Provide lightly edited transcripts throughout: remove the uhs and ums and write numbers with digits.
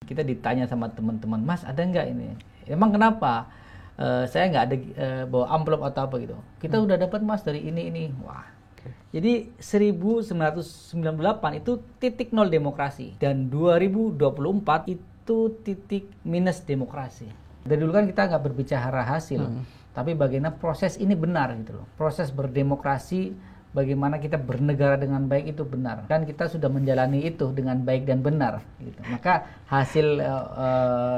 Kita ditanya sama teman-teman, Mas ada nggak ini? Emang kenapa? Saya nggak ada bawa amplop atau apa gitu. Kita udah dapat Mas dari ini. Wah. Jadi 1998 itu titik nol demokrasi dan 2024 itu titik minus demokrasi. Dari dulu kan kita nggak berbicara hasil, tapi bagaimana proses ini benar gitu loh. Proses berdemokrasi, bagaimana kita bernegara dengan baik itu benar. Dan kita sudah menjalani itu dengan baik dan benar gitu. Maka hasil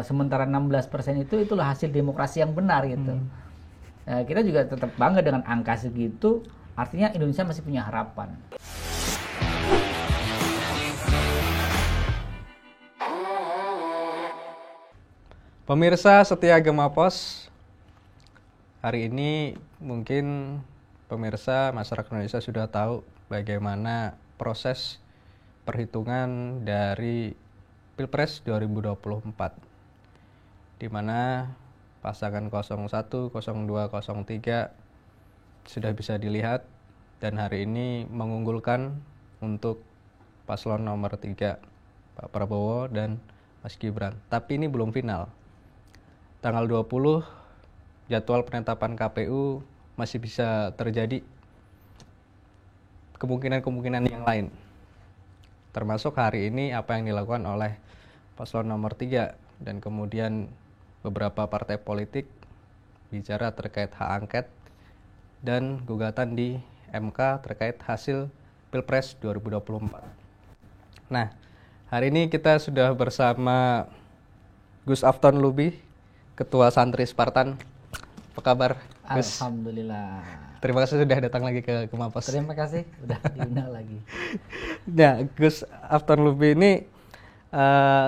sementara 16% itulah hasil demokrasi yang benar gitu. Kita juga tetap bangga dengan angka segitu, artinya Indonesia masih punya harapan. Pemirsa setia Gema Pos, hari ini mungkin pemirsa masyarakat Indonesia sudah tahu bagaimana proses perhitungan dari Pilpres 2024, di mana pasangan 01, 02, 03 sudah bisa dilihat dan hari ini mengunggulkan untuk paslon nomor 3 Pak Prabowo dan Mas Gibran. Tapi ini belum final. Tanggal 20 jadwal penetapan KPU masih bisa terjadi kemungkinan-kemungkinan yang lain. Termasuk hari ini apa yang dilakukan oleh paslon nomor 3 dan kemudian beberapa partai politik bicara terkait hak angket dan gugatan di MK terkait hasil Pilpres 2024. Nah, hari ini kita sudah bersama Gus Afton Lubi, Ketua Santri Spartan. Apa kabar, Gus? Alhamdulillah. Terima kasih sudah datang lagi ke Gema Pos. Terima kasih sudah diundang lagi. Nah, Gus Afton Lubi ini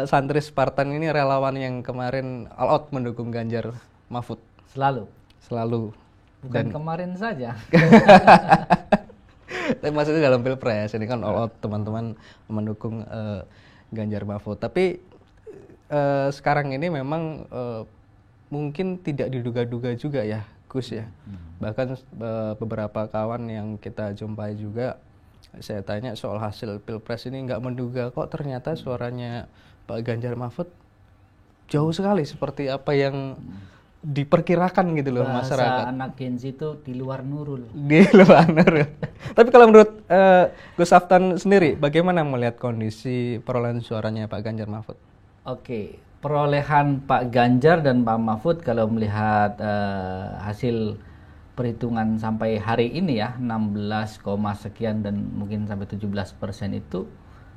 Santri Spartan ini relawan yang kemarin all out mendukung Ganjar Mahfud. Selalu. Dan Bukan kemarin saja. Tapi maksudnya dalam Pilpres ini kan all out teman-teman mendukung Ganjar Mahfud. Tapi sekarang ini memang mungkin tidak diduga-duga juga ya, Gus ya. Bahkan beberapa kawan yang kita jumpai juga, saya tanya soal hasil Pilpres ini nggak menduga kok ternyata suaranya Pak Ganjar Mahfud jauh sekali seperti apa yang diperkirakan gitu loh. Bahasa masyarakat. Anak Gen Z itu di luar nurul. Di luar nurul. Tapi kalau menurut Gus Afton sendiri, bagaimana melihat kondisi perolehan suaranya Pak Ganjar Mahfud? Oke, perolehan Pak Ganjar dan Pak Mahfud kalau melihat hasil perhitungan sampai hari ini ya 16, sekian dan mungkin sampai 17% itu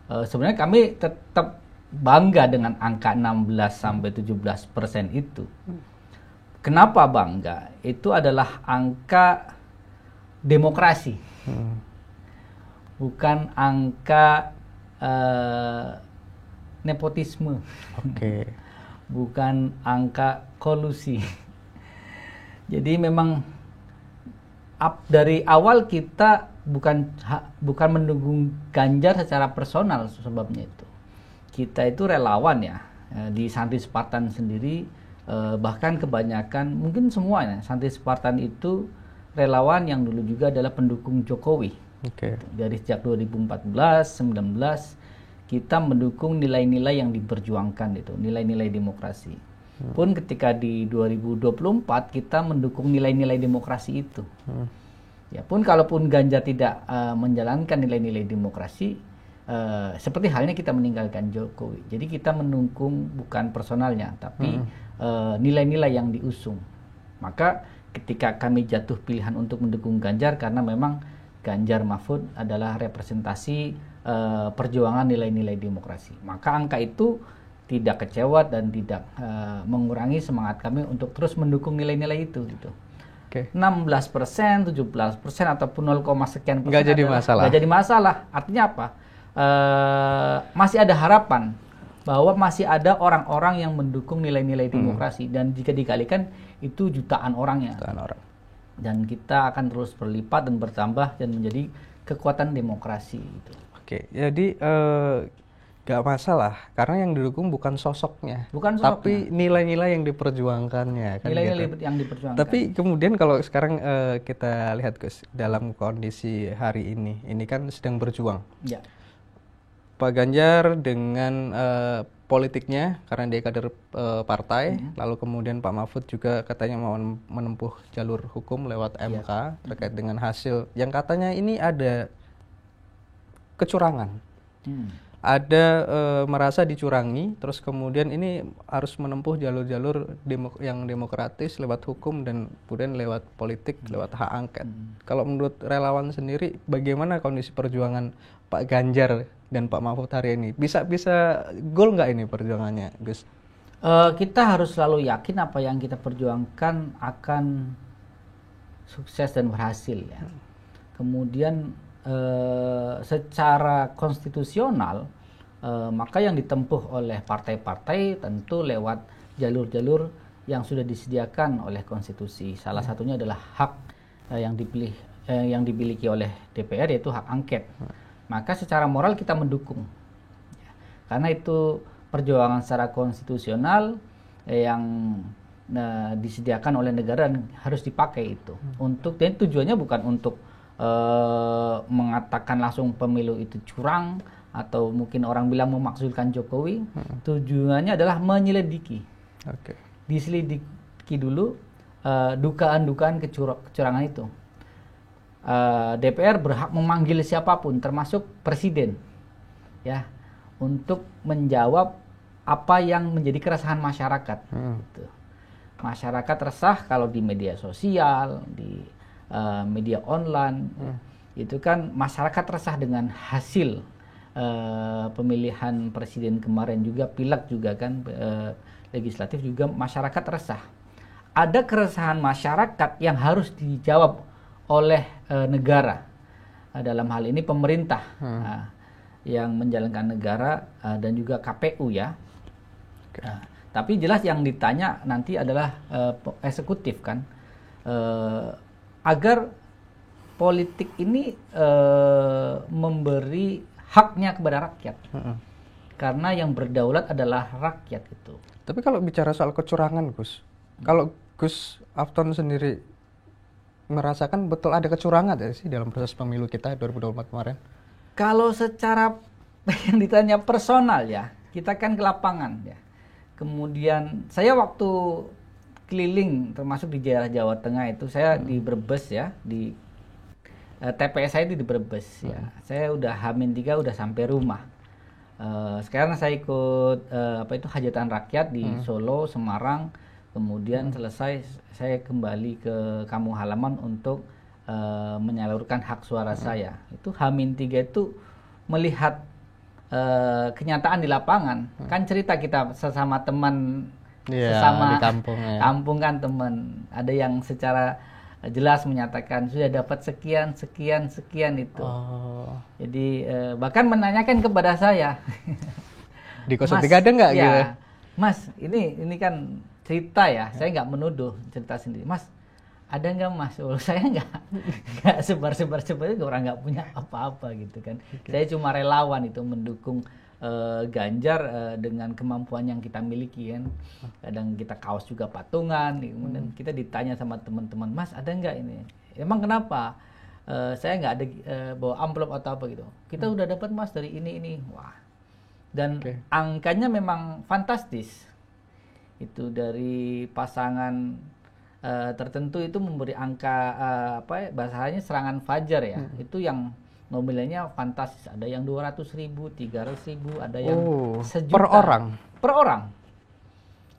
sebenarnya kami tetap bangga dengan angka 16 sampai 17% itu. Kenapa bangga? Itu adalah angka demokrasi, bukan angka nepotisme. Oke. Bukan angka kolusi. Jadi memang dari awal kita bukan mendukung Ganjar secara personal sebabnya itu. Kita itu relawan ya. Di Santri Spartan sendiri bahkan kebanyakan mungkin semuanya Santri Spartan itu relawan yang dulu juga adalah pendukung Jokowi. Oke. Dari sejak 2014, 19 kita mendukung nilai-nilai yang diperjuangkan itu, nilai-nilai demokrasi. Pun ketika di 2024 kita mendukung nilai-nilai demokrasi itu. Ya pun kalaupun Ganjar tidak menjalankan nilai-nilai demokrasi, seperti halnya kita meninggalkan Jokowi. Jadi kita mendukung bukan personalnya, tapi nilai-nilai yang diusung. Maka ketika kami jatuh pilihan untuk mendukung Ganjar karena memang Ganjar Mahfud adalah representasi perjuangan nilai-nilai demokrasi. Maka angka itu tidak kecewa dan tidak mengurangi semangat kami untuk terus mendukung nilai-nilai itu gitu. Oke. 16%, 17% ataupun 0, sekian persen Nggak jadi masalah. Nggak jadi masalah. Artinya apa? Masih ada harapan bahwa masih ada orang-orang yang mendukung nilai-nilai demokrasi dan jika dikalikan itu jutaan orangnya. Jutaan orang. Dan kita akan terus berlipat dan bertambah dan menjadi kekuatan demokrasi gitu. Oke, jadi gak masalah karena yang didukung bukan sosoknya, tapi nilai-nilai yang diperjuangkannya. Kan nilai-nilai gitu. yang diperjuangkan. Tapi kemudian kalau sekarang kita lihat Gus dalam kondisi hari ini kan sedang berjuang. Ya. Pak Ganjar dengan politiknya karena dia kader partai, lalu kemudian Pak Mahfud juga katanya mau menempuh jalur hukum lewat MK terkait dengan hasil yang katanya ini ada kecurangan. Ada merasa dicurangi, terus kemudian ini harus menempuh jalur-jalur yang demokratis lewat hukum dan kemudian lewat politik, lewat hak angket. Kalau menurut relawan sendiri, bagaimana kondisi perjuangan Pak Ganjar dan Pak Mahfud hari ini? Bisa goal nggak ini perjuangannya, Gus? Kita harus selalu yakin apa yang kita perjuangkan akan sukses dan berhasil ya. Kemudian secara konstitusional maka yang ditempuh oleh partai-partai tentu lewat jalur-jalur yang sudah disediakan oleh konstitusi. Salah satunya adalah hak yang dimiliki oleh DPR, yaitu hak angket. Maka secara moral kita mendukung, karena itu perjuangan secara konstitusional yang disediakan oleh negara dan harus dipakai itu. Dan tujuannya bukan untuk mengatakan langsung pemilu itu curang, atau mungkin orang bilang memaksudkan Jokowi. Tujuannya adalah menyelidiki. Diselidiki dulu dugaan-dugaan kecurangan itu. DPR berhak memanggil siapapun, termasuk presiden, ya, untuk menjawab apa yang menjadi keresahan masyarakat. Gitu. Masyarakat resah kalau di media sosial, di media online, itu kan masyarakat resah dengan hasil pemilihan presiden kemarin, juga pileg juga kan, legislatif juga masyarakat resah. Ada keresahan masyarakat yang harus dijawab oleh negara, dalam hal ini pemerintah yang menjalankan negara, dan juga KPU ya. Tapi jelas yang ditanya nanti adalah eksekutif kan, agar politik ini memberi haknya kepada rakyat, karena yang berdaulat adalah rakyat itu. Tapi kalau bicara soal kecurangan, Gus, kalau Gus Afton sendiri merasakan betul ada kecurangan ya sih dalam proses pemilu kita 2024 kemarin? Kalau secara yang ditanya personal ya, kita kan ke lapangan ya. Kemudian saya waktu keliling termasuk di daerah Jawa Tengah itu, saya di Brebes ya, di TPS saya itu di Brebes ya. Saya udah H-3 udah sampai rumah. Sekarang saya ikut hajatan rakyat di Solo, Semarang. Kemudian selesai saya kembali ke kampung halaman untuk menyalurkan hak suara saya. Itu H-3 itu melihat kenyataan di lapangan. Kan cerita kita sesama teman, sesama di kampung, ya. Kampung kan teman. Ada yang secara jelas menyatakan sudah dapat sekian itu. Jadi bahkan menanyakan kepada saya, di 03 ada nggak ya, gitu? Mas, ini kan cerita ya, saya nggak menuduh, cerita sendiri. Mas, ada nggak Mas? Saya nggak sebar orang nggak punya apa-apa gitu kan. Saya cuma relawan itu mendukung Ganjar dengan kemampuan yang kita miliki kan. Kadang kita kaos juga patungan, kemudian kita ditanya sama teman-teman, Mas ada nggak ini? Emang kenapa? Saya nggak ada bawa amplop atau apa gitu. Kita udah dapat Mas dari ini. Wah. Dan angkanya memang fantastis. Itu dari pasangan tertentu itu memberi angka bahasanya serangan fajar ya. Itu yang nominalnya fantastis, ada yang 200.000, 300.000, ada yang sejuta per orang.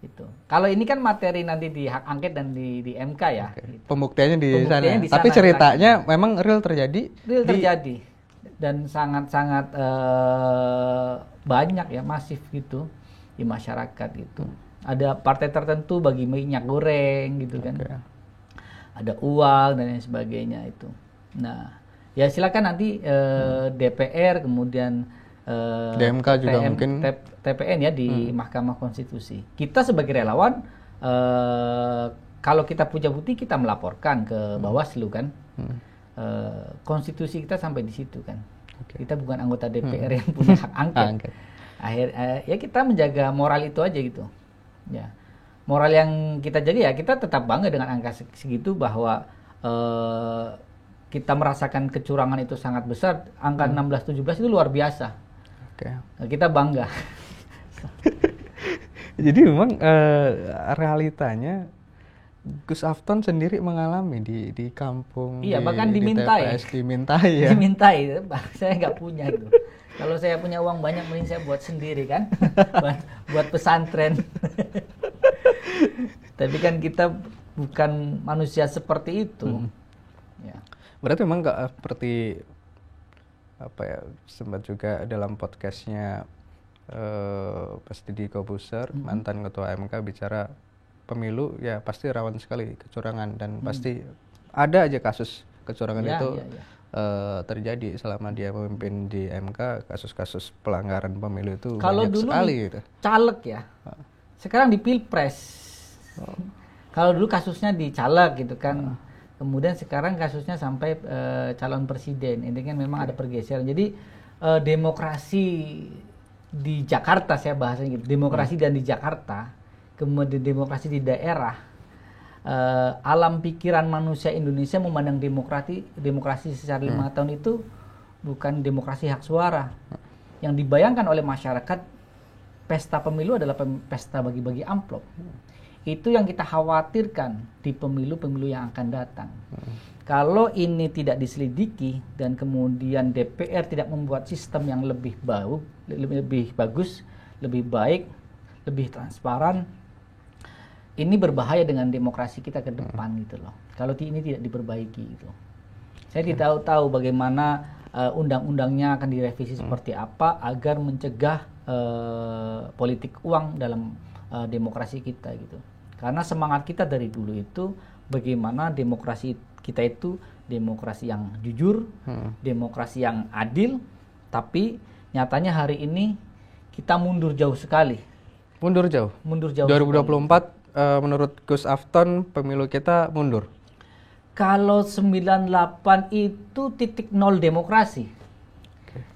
Itu. Kalau ini kan materi nanti di hak angket dan di MK ya. Gitu. Pembuktiannya di sana. Tapi ceritanya memang real terjadi. Dan sangat-sangat banyak ya, masif gitu di masyarakat gitu. Ada partai tertentu bagi minyak goreng gitu kan. Ada uang dan lain sebagainya itu. Nah, ya silakan nanti DPR kemudian DMK juga mungkin TPN ya di Mahkamah Konstitusi. Kita sebagai relawan kalau kita punya bukti kita melaporkan ke Bawaslu kan. Konstitusi kita sampai di situ kan. Kita bukan anggota DPR yang punya hak angket. Ya kita menjaga moral itu aja gitu. Ya. Moral yang kita jaga ya kita tetap bangga dengan angka segitu, bahwa kita merasakan kecurangan itu sangat besar. Angka 16-17 itu luar biasa. Oke. Kita bangga. Jadi memang realitanya Gus Afton sendiri mengalami di kampung, Iya, di, bahkan di dimintai. TPS dimintai ya. Dimintai, saya nggak punya itu. Kalau saya punya uang banyak, mending saya buat sendiri kan, buat pesantren. Tapi kan kita bukan manusia seperti itu. Ya. Berarti memang nggak seperti apa ya, sempat juga dalam podcastnya Mas Deddy Corbuzier, mantan ketua MK, bicara pemilu ya pasti rawan sekali kecurangan dan pasti ada aja kasus kecurangan itu terjadi selama dia memimpin di MK. Kasus-kasus pelanggaran pemilu itu kalau banyak dulu sekali gitu. caleg ya, sekarang di pilpres. Kalau dulu kasusnya di caleg gitu kan, kemudian sekarang kasusnya sampai calon presiden. Ini kan memang ada pergeseran. Jadi demokrasi di Jakarta, saya bahasanya gitu, demokrasi dan di Jakarta, kemudian demokrasi di daerah, alam pikiran manusia Indonesia memandang demokrasi secara 5 tahun itu bukan demokrasi hak suara. Yang dibayangkan oleh masyarakat, pesta pemilu adalah pesta bagi-bagi amplop. Itu yang kita khawatirkan di pemilu-pemilu yang akan datang. Kalau ini tidak diselidiki dan kemudian DPR tidak membuat sistem yang lebih bagus, lebih baik, lebih transparan, ini berbahaya dengan demokrasi kita ke depan gitu loh. Kalau ini tidak diperbaiki gitu. Saya tidak tahu bagaimana undang-undangnya akan direvisi seperti apa agar mencegah politik uang dalam demokrasi kita gitu. Karena semangat kita dari dulu itu bagaimana demokrasi kita itu demokrasi yang jujur, demokrasi yang adil, tapi nyatanya hari ini kita mundur jauh sekali. Mundur jauh. 2024 menurut Gus Afton pemilu kita mundur. Kalau 98 itu titik nol demokrasi.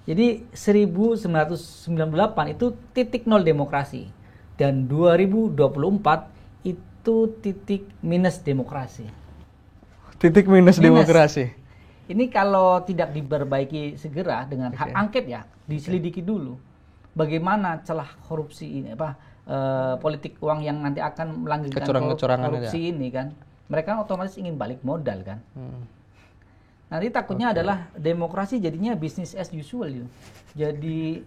Jadi 1998 itu titik nol demokrasi. Dan 2024 itu titik minus demokrasi. Titik minus demokrasi. Ini kalau tidak diperbaiki segera dengan hak angket ya, diselidiki dulu. Bagaimana celah korupsi ini, politik uang yang nanti akan melanggengkan korupsi ini kan. Mereka otomatis ingin balik modal kan. Nanti takutnya adalah demokrasi jadinya bisnis as usual gitu. Jadi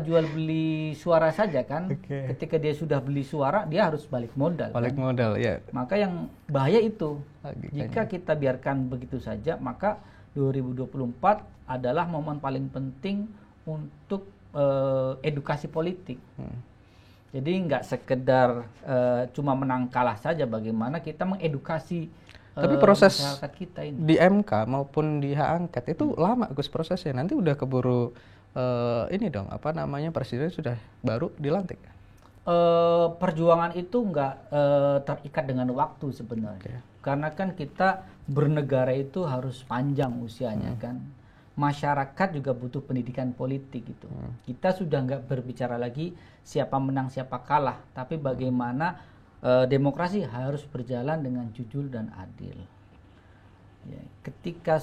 jual beli suara saja kan. Ketika dia sudah beli suara, dia harus balik modal. Balik modal ya. Maka yang bahaya itu. Jika kita biarkan begitu saja, maka 2024 adalah momen paling penting untuk edukasi politik. Jadi nggak sekedar cuma menang kalah saja, bagaimana kita mengedukasi tapi proses masyarakat kita ini. Di MK maupun di hak angket itu lama Gus prosesnya. Nanti udah keburu ini dong, presiden sudah baru dilantik. Perjuangan itu nggak terikat dengan waktu sebenarnya. Karena kan kita bernegara itu harus panjang usianya kan. Masyarakat juga butuh pendidikan politik gitu. Kita sudah nggak berbicara lagi siapa menang siapa kalah, tapi bagaimana demokrasi harus berjalan dengan jujur dan adil. Ya, ketika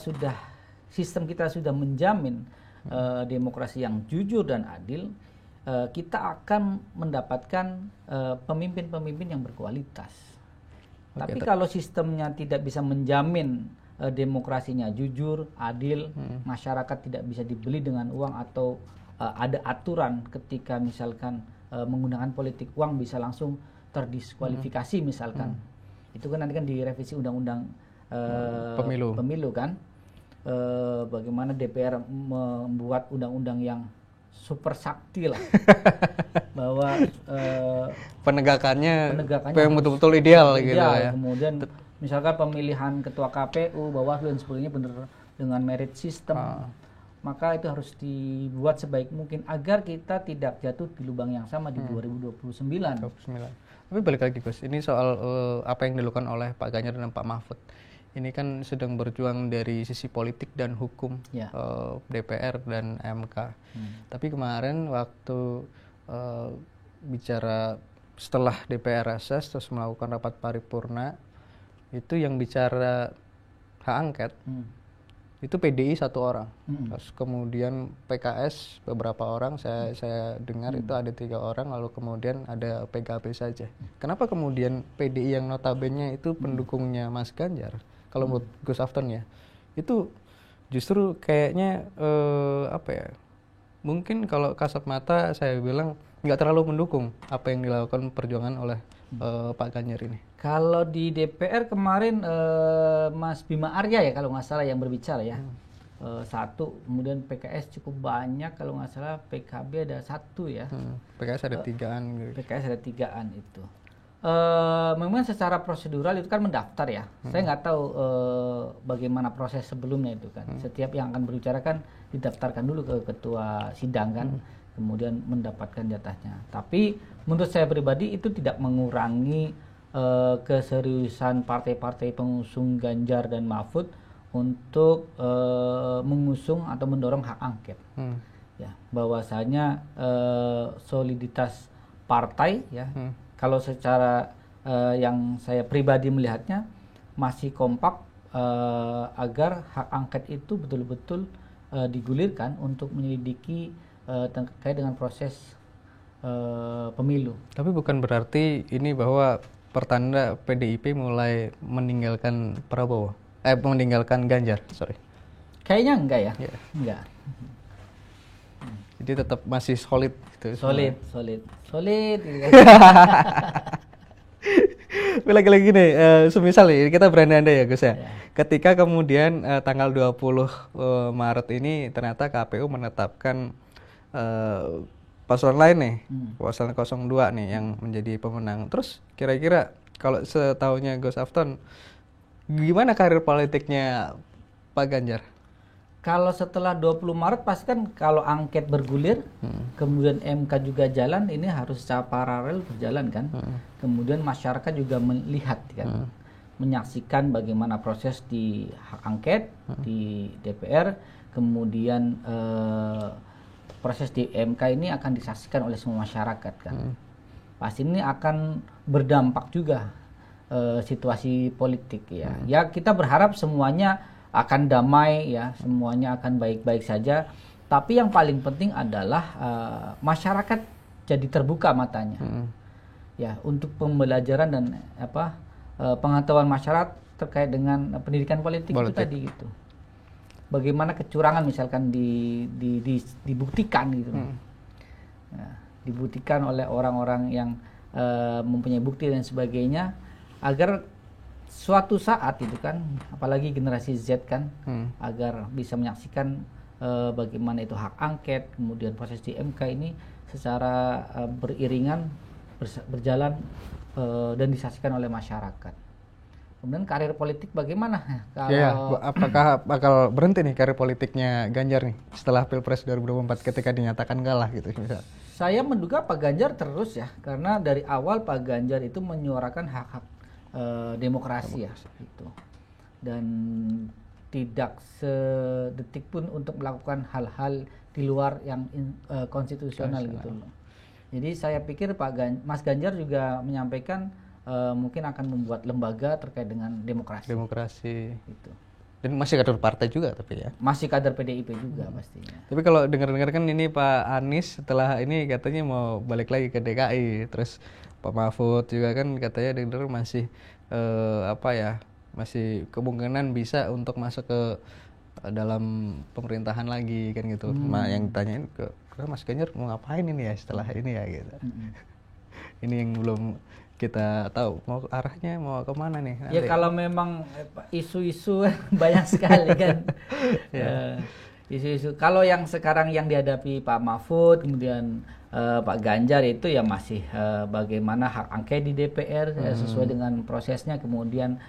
sistem kita sudah menjamin demokrasi yang jujur dan adil, kita akan mendapatkan pemimpin-pemimpin yang berkualitas. Tapi kalau sistemnya tidak bisa menjamin demokrasinya jujur, adil, masyarakat tidak bisa dibeli dengan uang atau ada aturan ketika misalkan menggunakan politik uang bisa langsung terdiskualifikasi misalkan. Itu kan nanti kan direvisi undang-undang pemilu kan. Bagaimana DPR membuat undang-undang yang super sakti lah. Bahwa penegakannya yang betul-betul ideal gitu ya. Kemudian misalkan pemilihan ketua KPU, Bawaslu dan sebagainya benar dengan merit system. Maka itu harus dibuat sebaik mungkin agar kita tidak jatuh di lubang yang sama di 2029. Tapi balik lagi Gus, ini soal apa yang dilakukan oleh Pak Ganjar dan Pak Mahfud. Ini kan sedang berjuang dari sisi politik dan hukum DPR dan MK. Tapi kemarin waktu bicara setelah DPR reses terus melakukan rapat paripurna, itu yang bicara hak angket itu PDI 1 orang. Terus kemudian PKS beberapa orang, saya dengar itu ada 3 orang, lalu kemudian ada PKB saja. Kenapa kemudian PDI yang notabene itu pendukungnya Mas Ganjar, kalau menurut Gus Afton ya, itu justru kayaknya mungkin kalau kasat mata saya bilang nggak terlalu mendukung apa yang dilakukan perjuangan oleh Pak Ganjar ini. Kalau di DPR kemarin Mas Bima Arya ya kalau nggak salah yang berbicara ya. 1, kemudian PKS cukup banyak, kalau nggak salah PKB ada 1 ya. PKS ada 3-an. PKS ada 3-an itu. Memang secara prosedural itu kan mendaftar ya. Saya nggak tahu bagaimana proses sebelumnya itu kan. Setiap yang akan berbicara kan didaftarkan dulu ke ketua sidang kan, kemudian mendapatkan jatahnya. Tapi menurut saya pribadi itu tidak mengurangi keseriusan partai-partai pengusung Ganjar dan Mahfud untuk mengusung atau mendorong hak angket. Ya, bahwasanya soliditas partai ya. Kalau secara yang saya pribadi melihatnya masih kompak agar hak angket itu betul-betul digulirkan untuk menyelidiki terkait dengan proses pemilu. Tapi bukan berarti ini bahwa pertanda PDIP mulai meninggalkan Prabowo, meninggalkan Ganjar, sorry. Kayaknya enggak ya, enggak. Jadi tetap masih solid gitu. Solid. Lagi-lagi nih, semisal kita berandai-andai ya Gus ya. Ketika kemudian tanggal 20 Maret ini ternyata KPU menetapkan paslon lain nih, paslon 02 nih yang menjadi pemenang. Terus kira-kira kalau setahunya Gus Afton, gimana karir politiknya Pak Ganjar? Kalau setelah 20 Maret pasti kan kalau angket bergulir, kemudian MK juga jalan, ini harus secara paralel berjalan kan. Kemudian masyarakat juga melihat kan, menyaksikan bagaimana proses di hak angket di DPR, kemudian proses di MK ini akan disaksikan oleh semua masyarakat kan. Pasti ini akan berdampak juga situasi politik ya. Ya kita berharap semuanya akan damai ya, semuanya akan baik-baik saja. Tapi yang paling penting adalah masyarakat jadi terbuka matanya, ya untuk pembelajaran dan pengetahuan masyarakat terkait dengan pendidikan politik itu tadi gitu. Bagaimana kecurangan misalkan dibuktikan gitu, ya, dibuktikan oleh orang-orang yang mempunyai bukti dan sebagainya, agar suatu saat itu kan, apalagi generasi Z kan, agar bisa menyaksikan bagaimana itu hak angket, kemudian proses di MK ini secara beriringan berjalan dan disaksikan oleh masyarakat. Kemudian karir politik bagaimana? Apakah bakal berhenti nih karir politiknya Ganjar nih setelah Pilpres 2024 ketika dinyatakan kalah gitu? Saya menduga Pak Ganjar terus ya, karena dari awal Pak Ganjar itu menyuarakan hak-hak demokrasi ya gitu, dan tidak sedetik pun untuk melakukan hal-hal di luar yang konstitusional gitu loh. Jadi saya pikir Mas Ganjar juga menyampaikan mungkin akan membuat lembaga terkait dengan demokrasi gitu. Dan masih kader partai juga tapi ya. Masih kader PDIP juga pastinya. Tapi kalau dengar-dengar kan ini Pak Anies setelah ini katanya mau balik lagi ke DKI, terus Pak Mahfud juga kan katanya dengar masih masih kemungkinan bisa untuk masuk ke dalam pemerintahan lagi kan gitu. Yang ditanyain ke Mas Ganjar mau ngapain ini ya setelah ini ya gitu. Ini yang belum kita tahu mau arahnya mau kemana nih nanti. Ya kalau memang isu-isu banyak sekali kan. Isu-isu kalau yang sekarang yang dihadapi Pak Mahfud kemudian Pak Ganjar itu ya masih bagaimana hak angket di DPR sesuai dengan prosesnya, kemudian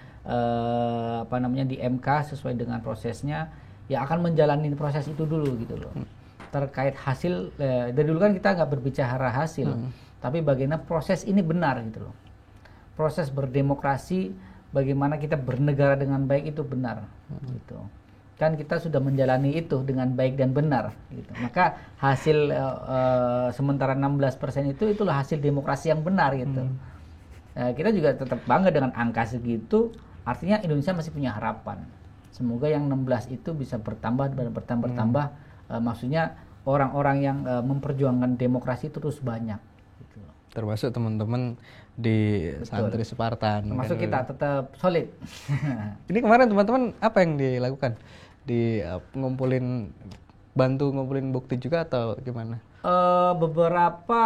di MK sesuai dengan prosesnya, ya akan menjalani proses itu dulu gitu loh. Terkait hasil dari dulu kan kita nggak berbicara hasil, tapi bagaimana proses ini benar gitu loh. Proses berdemokrasi, bagaimana kita bernegara dengan baik itu benar gitu. Kan kita sudah menjalani itu dengan baik dan benar gitu. Maka hasil sementara 16% itulah hasil demokrasi yang benar gitu. Kita juga tetap bangga dengan angka segitu, artinya Indonesia masih punya harapan. Semoga yang 16 itu bisa bertambah bertambah. Maksudnya orang-orang yang memperjuangkan demokrasi terus banyak. Gitu. Termasuk teman-teman di Betul. Santri Spartan. Termasuk kan? kita tetap solid. Ini kemarin teman-teman apa yang dilakukan? Bantu ngumpulin bukti juga atau gimana? Beberapa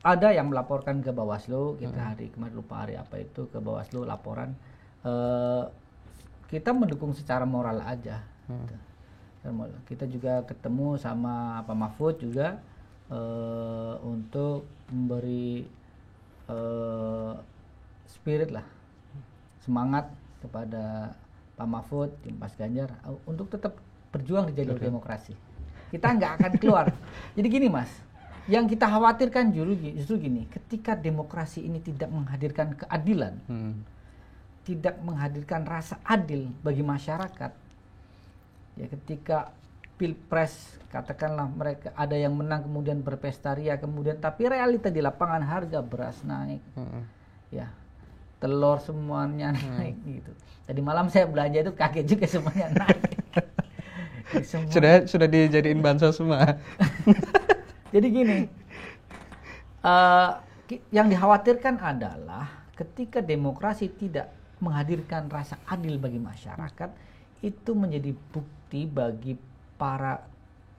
ada yang melaporkan ke Bawaslu. Kita kemarin lupa hari apa itu, ke Bawaslu laporan. Kita mendukung secara moral aja. Gitu. Kita juga ketemu sama Pak Mahfud juga untuk memberi spirit lah, semangat kepada Pak Mahfud, tim Mas Ganjar untuk tetap berjuang di jalur demokrasi. Kita nggak akan keluar. Jadi gini Mas, yang kita khawatirkan justru gini, ketika demokrasi ini tidak menghadirkan keadilan, tidak menghadirkan rasa adil bagi masyarakat, ya ketika pilpres katakanlah mereka ada yang menang kemudian berpesta ria kemudian, tapi realita di lapangan harga beras naik, ya telur semuanya naik gitu. Tadi malam saya belanja itu kaget juga semuanya naik. Sudah dijadiin bansos semua. Jadi gini, yang dikhawatirkan adalah ketika demokrasi tidak menghadirkan rasa adil bagi masyarakat, itu menjadi bukti bagi para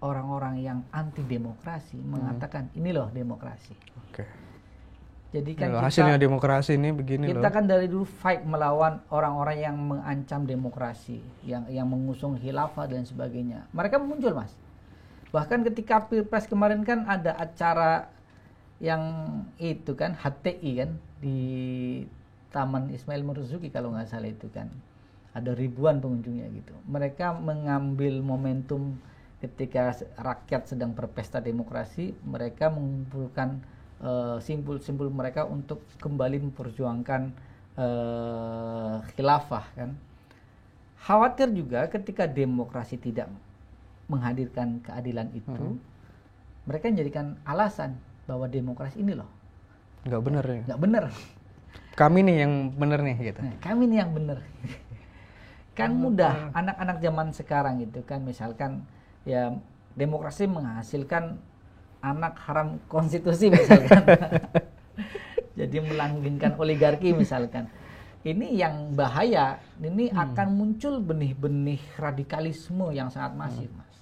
orang-orang yang anti demokrasi mengatakan ini loh demokrasi. Oke. Jadi kan hasilnya demokrasi ini begini kita loh. kan dari dulu fight melawan orang-orang yang mengancam demokrasi, yang mengusung khilafah dan sebagainya. Mereka muncul Mas. Bahkan ketika pilpres kemarin kan ada acara yang itu kan HTI kan di Taman Ismail Marzuki kalau nggak salah itu kan. Ada ribuan pengunjungnya gitu. Mereka mengambil momentum ketika rakyat sedang berpesta demokrasi, mereka mengumpulkan simpul-simpul mereka untuk kembali memperjuangkan khilafah kan. Khawatir juga ketika demokrasi tidak menghadirkan keadilan itu, mereka menjadikan alasan bahwa demokrasi ini loh nggak benar ya. Nggak benar. Kami nih yang benar nih gitu. Nah, kami nih yang benar. Kan mudah anak-anak zaman sekarang itu kan misalkan ya demokrasi menghasilkan anak haram konstitusi misalkan. Jadi melanggengkan oligarki misalkan. Ini yang bahaya. Ini akan muncul benih-benih radikalisme yang sangat masif, Mas.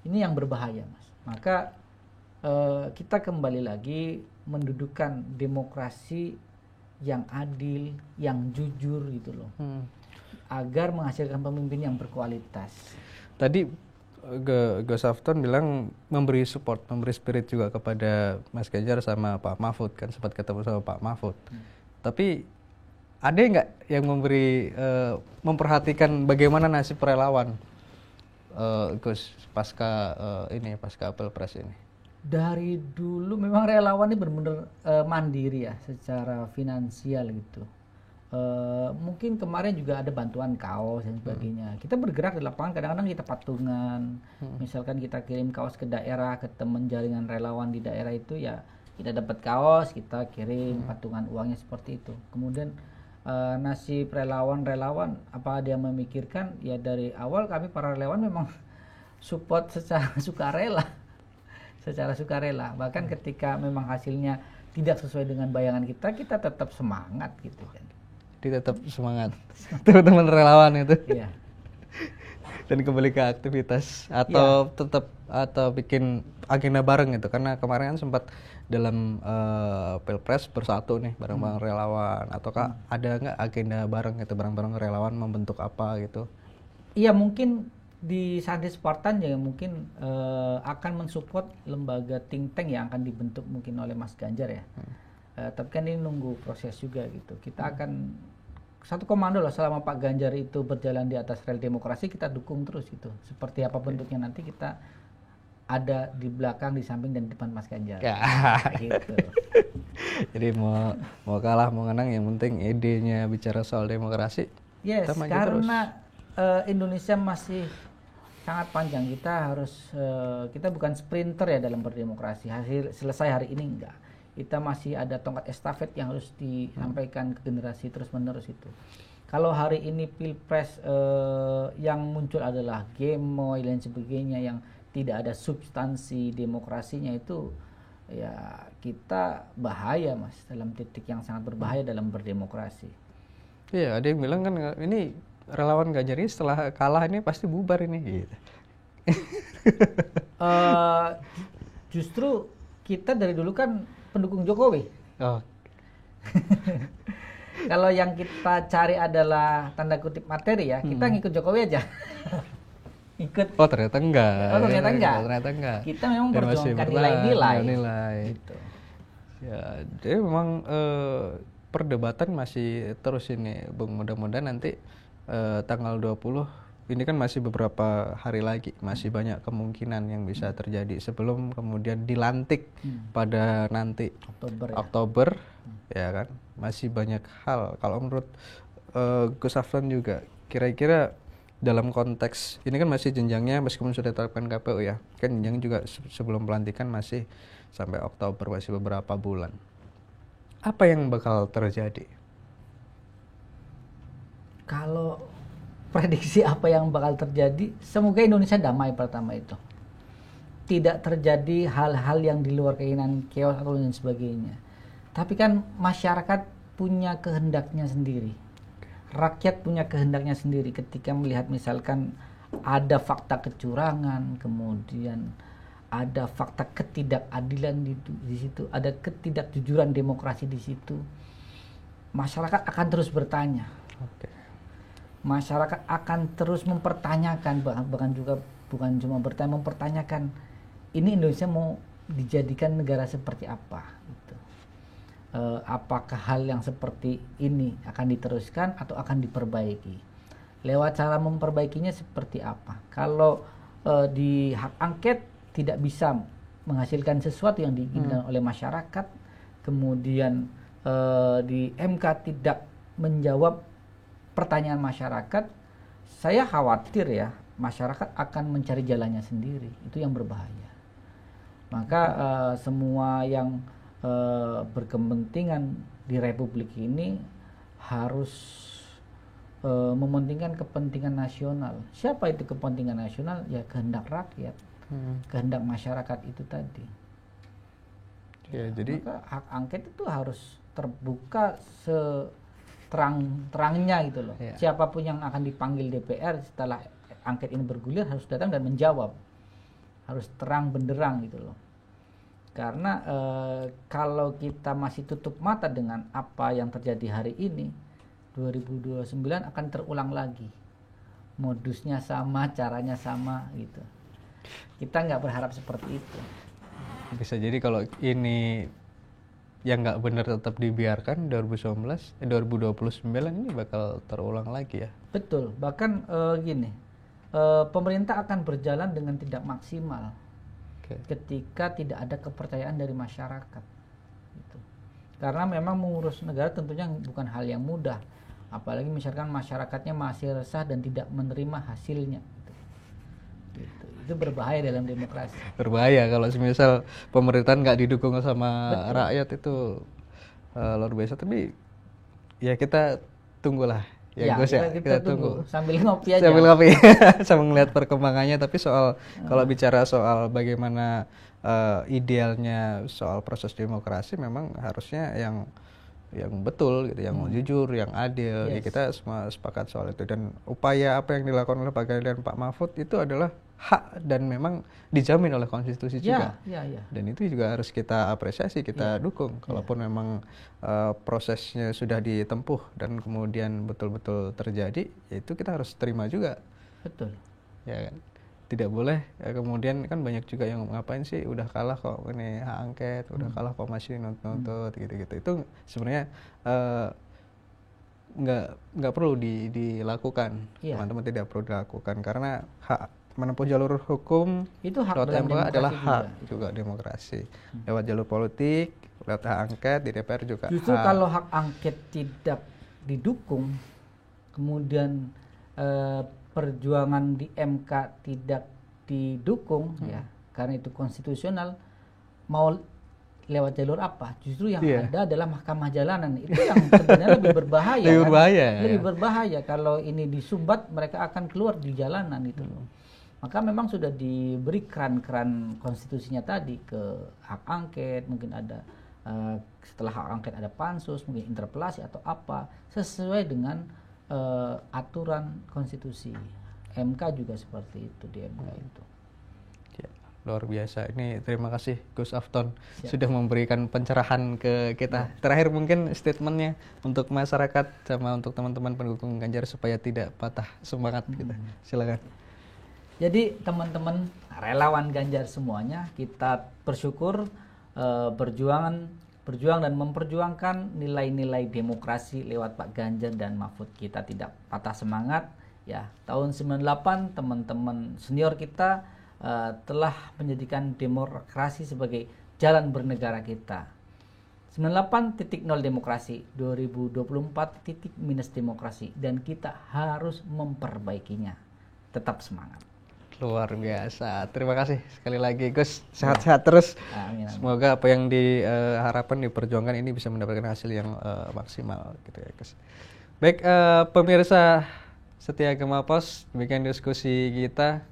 Ini yang berbahaya, Mas. Maka kita kembali lagi mendudukkan demokrasi yang adil, yang jujur gitu loh. Agar menghasilkan pemimpin yang berkualitas. Tadi Gus Afton bilang memberi support, memberi spirit juga kepada Mas Ganjar sama Pak Mahfud kan, sempat ketemu sama Pak Mahfud. Tapi ada nggak yang memberi memperhatikan bagaimana nasib relawan Gus pasca Pilpres ini? Dari dulu memang relawan ini benar-benar mandiri ya secara finansial gitu. Mungkin kemarin juga ada bantuan kaos dan sebagainya. Kita bergerak di lapangan, kadang-kadang kita patungan. Misalkan kita kirim kaos ke daerah, ke teman jaringan relawan di daerah itu, ya kita dapat kaos, kita kirim patungan uangnya seperti itu. Kemudian nasib relawan-relawan, apa dia memikirkan? Ya dari awal kami para relawan memang support secara sukarela. Secara sukarela. Bahkan ketika memang hasilnya tidak sesuai dengan bayangan kita, kita tetap semangat gitu kan. Tetap semangat teman-teman relawan itu. Iya. Dan kembali ke aktivitas atau tetap atau bikin agenda bareng gitu, karena kemarin kan sempat dalam Pilpres bersatu nih bareng-bareng relawan, ataukah ada nggak agenda bareng gitu, bareng-bareng relawan membentuk apa gitu? Iya, mungkin di Santri Spartan ya mungkin akan mensupport lembaga think tank yang akan dibentuk mungkin oleh Mas Ganjar ya. Tapi kan ini nunggu proses juga gitu. Kita akan satu komando lah selama Pak Ganjar itu berjalan di atas rel demokrasi, kita dukung terus gitu. Seperti apa bentuknya nanti kita ada di belakang, di samping dan di depan Mas Ganjar. Ya. Gitu. Jadi mau kalah mau menang yang penting idenya bicara soal demokrasi. Yes, karena Indonesia masih sangat panjang. Kita harus kita bukan sprinter ya dalam berdemokrasi. Hasil selesai hari ini enggak. Kita masih ada tongkat estafet yang harus disampaikan ke generasi terus-menerus itu. Kalau hari ini pilpres yang muncul adalah gemoy dan sebagainya yang tidak ada substansi demokrasinya, itu ya kita bahaya Mas, dalam titik yang sangat berbahaya dalam berdemokrasi. Iya, ada yang bilang kan ini relawan Ganjar ini setelah kalah ini pasti bubar ini gitu. Justru kita dari dulu kan pendukung Jokowi. Oh. Kalau yang kita cari adalah tanda kutip materi ya, kita ngikut Jokowi aja. Ikut. Oh, ternyata enggak. Oh, ternyata enggak. Ternyata enggak. Kita memang Dan masih perjuangkan bertahan, nilai-nilai. Gitu. Ya, jadi memang perdebatan masih terus ini, Bung. Mudah-mudahan nanti tanggal 20 ini kan masih beberapa hari lagi, masih banyak kemungkinan yang bisa terjadi sebelum kemudian dilantik pada nanti Oktober ya kan. Masih banyak hal. Kalau menurut Gus Aflan juga, kira-kira dalam konteks ini kan masih jenjangnya meskipun sudah ditetapkan KPU ya, kan jenjang juga sebelum pelantikan masih sampai Oktober, masih beberapa bulan. Apa yang bakal terjadi? Kalau prediksi apa yang bakal terjadi, semoga Indonesia damai pertama itu. Tidak terjadi hal-hal yang di luar keinginan, chaos atau dan sebagainya. Tapi kan masyarakat punya kehendaknya sendiri. Rakyat punya kehendaknya sendiri ketika melihat misalkan ada fakta kecurangan, kemudian ada fakta ketidakadilan di situ, ada ketidakjujuran demokrasi di situ. Masyarakat akan terus bertanya. Oke. Masyarakat akan terus mempertanyakan, bahkan juga bukan cuma bertanya, mempertanyakan ini Indonesia mau dijadikan negara seperti apa gitu. Apakah hal yang seperti ini akan diteruskan atau akan diperbaiki, lewat cara memperbaikinya seperti apa. Kalau di hak angket tidak bisa menghasilkan sesuatu yang diinginkan oleh masyarakat, kemudian di MK tidak menjawab pertanyaan masyarakat, saya khawatir ya masyarakat akan mencari jalannya sendiri. Itu yang berbahaya. Maka semua yang berkepentingan di Republik ini harus mementingkan kepentingan nasional. Siapa itu kepentingan nasional? Ya kehendak rakyat, kehendak masyarakat itu tadi. Ya, jadi maka hak angket itu harus terbuka terang-terangnya gitu loh. Ya. Siapapun yang akan dipanggil DPR setelah angket ini bergulir harus datang dan menjawab. Harus terang benderang gitu loh. Karena kalau kita masih tutup mata dengan apa yang terjadi hari ini, 2029 akan terulang lagi. Modusnya sama, caranya sama gitu. Kita nggak berharap seperti itu. Bisa jadi kalau ini yang nggak benar tetap dibiarkan 2029 ini bakal terulang lagi ya. Betul. Bahkan gini, pemerintah akan berjalan dengan tidak maksimal ketika tidak ada kepercayaan dari masyarakat. Gitu. Karena memang mengurus negara tentunya bukan hal yang mudah, apalagi misalkan masyarakatnya masih resah dan tidak menerima hasilnya. Gitu. Itu berbahaya dalam demokrasi. Berbahaya kalau misal pemerintahan nggak didukung sama rakyat, itu luar biasa. Tapi ya kita tunggulah. Ya, kita tunggu sambil ngopi aja. Sambil ngopi, sambil ngeliat perkembangannya. Tapi kalau bicara soal bagaimana idealnya soal proses demokrasi, memang harusnya yang betul gitu, yang jujur, yang adil. Ya, kita semua sepakat soal itu. Dan upaya apa yang dilakukan oleh Pak Ganjar dan Pak Mahfud itu adalah hak dan memang dijamin oleh konstitusi juga. Ya. Dan itu juga harus kita apresiasi, kita dukung. Kalaupun memang prosesnya sudah ditempuh dan kemudian betul-betul terjadi, ya itu kita harus terima juga. Betul. Ya kan? Tidak boleh kemudian kan banyak juga yang ngapain sih udah kalah kok ini hak angket, udah kalah kok masih nuntut gitu-gitu. Itu sebenarnya nggak perlu dilakukan. Teman-teman tidak perlu dilakukan karena hak menempuh jalur hukum itu hak lewat MK adalah hak juga demokrasi. Lewat jalur politik, lewat hak angket di DPR juga. Justru kalau hak angket tidak didukung, kemudian perjuangan di MK tidak didukung ya, karena itu konstitusional, mau lewat jalur apa? Justru yang Iya. ada adalah mahkamah jalanan. Itu yang sebenarnya lebih berbahaya. Lebih kan? berbahaya, Lebih ya. berbahaya kalau ini disumbat, mereka akan keluar di jalanan itu loh. Maka memang sudah diberi keran-keran konstitusinya tadi ke hak angket, mungkin ada setelah hak angket ada pansus, mungkin interpelasi atau apa, sesuai dengan aturan konstitusi. MK juga seperti itu di MK itu. Ya, luar biasa. Ini terima kasih Gus Afton Siap. sudah memberikan pencerahan ke kita. Terakhir mungkin statementnya untuk masyarakat sama untuk teman-teman pendukung Ganjar supaya tidak patah semangat kita. Silakan. Jadi teman-teman relawan Ganjar semuanya, kita bersyukur berjuang dan memperjuangkan nilai-nilai demokrasi lewat Pak Ganjar dan Mahfud. Kita tidak patah semangat. Ya, tahun 98 teman-teman senior kita telah menjadikan demokrasi sebagai jalan bernegara kita. 98.0 demokrasi, 2024 titik minus demokrasi, dan kita harus memperbaikinya. Tetap semangat. Luar biasa. Terima kasih sekali lagi Gus. Sehat-sehat terus. Amin, amin. Semoga apa yang diharapkan diperjuangkan ini bisa mendapatkan hasil yang maksimal gitu ya Gus. Baik, pemirsa Setia Gema Pos, demikian diskusi kita.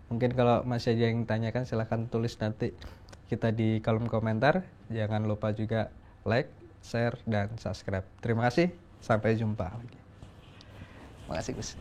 Mungkin kalau masih ada yang tanyakan silahkan tulis nanti kita di kolom komentar. Jangan lupa juga like, share, dan subscribe. Terima kasih. Sampai jumpa lagi. Terima kasih Gus.